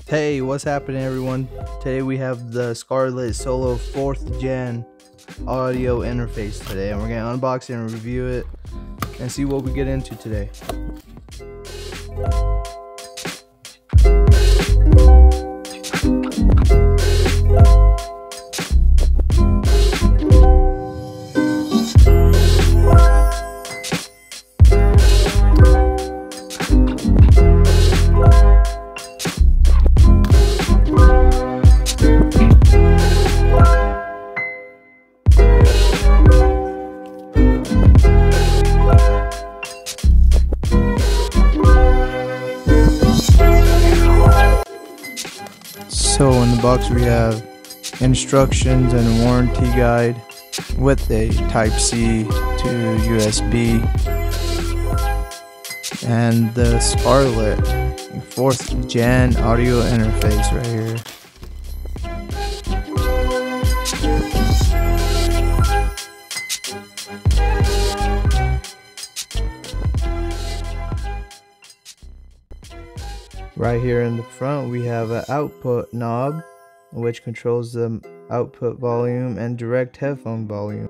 Hey, what's happening everyone? Today we have the Scarlett Solo 4th Gen audio interface today, and we're going to unbox it and review it and see what we get into today. So in the box we have instructions and a warranty guide with a Type-C to USB and the Scarlett 4th Gen audio interface right here. Right here in the front we have an output knob which controls the output volume and direct headphone volume.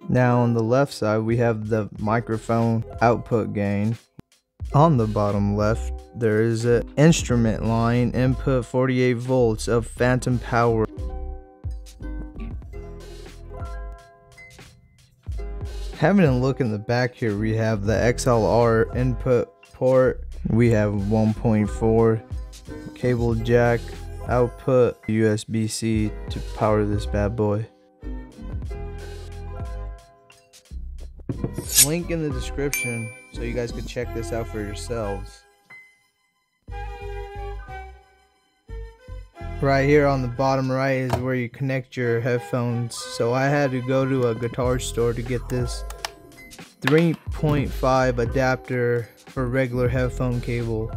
Now on the left side we have the microphone output gain. On the bottom left there is an instrument line input 48 volts of phantom power. Having a look in the back here, we have the XLR input port, we have 1.4 cable jack output, USB-C to power this bad boy. Link in the description so you guys could check this out for yourselves. Right here on the bottom right is where you connect your headphones. So I had to go to a guitar store to get this 3.5 adapter for regular headphone cable.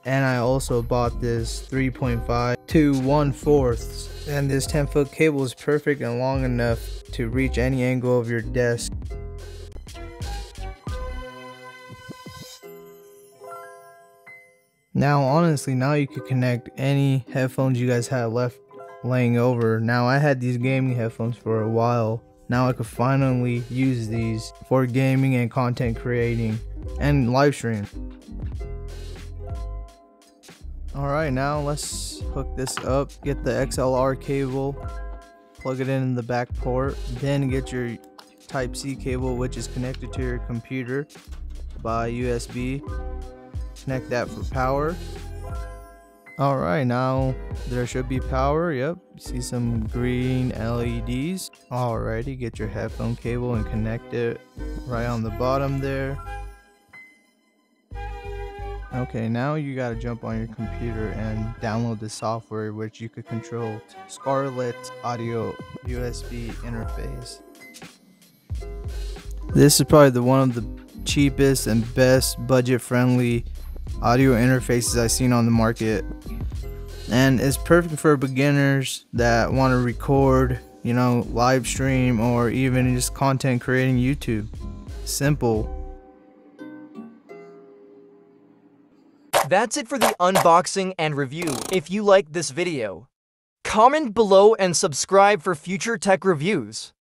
And I also bought this 3.5 to 1/4. And this 10-foot cable is perfect and long enough to reach any angle of your desk. Now honestly, now you could connect any headphones you guys had left laying over. Now I had these gaming headphones for a while. Now I could finally use these for gaming and content creating and live stream. Alright, now let's hook this up. Get the XLR cable, plug it in the back port, then get your Type-C cable which is connected to your computer by USB. Connect that for power. Alright, now there should be power. Yep, see some green LEDs. Alrighty, get your headphone cable and connect it right on the bottom there. Okay, now you gotta jump on your computer and download the software which you could control Scarlett audio USB interface. This is probably one of the cheapest and best budget friendly audio interfaces I've seen on the market, and it's perfect for beginners that want to record, live stream, or even just content creating YouTube. Simple. That's it for the unboxing and review. If you liked this video, comment below and subscribe for future tech reviews.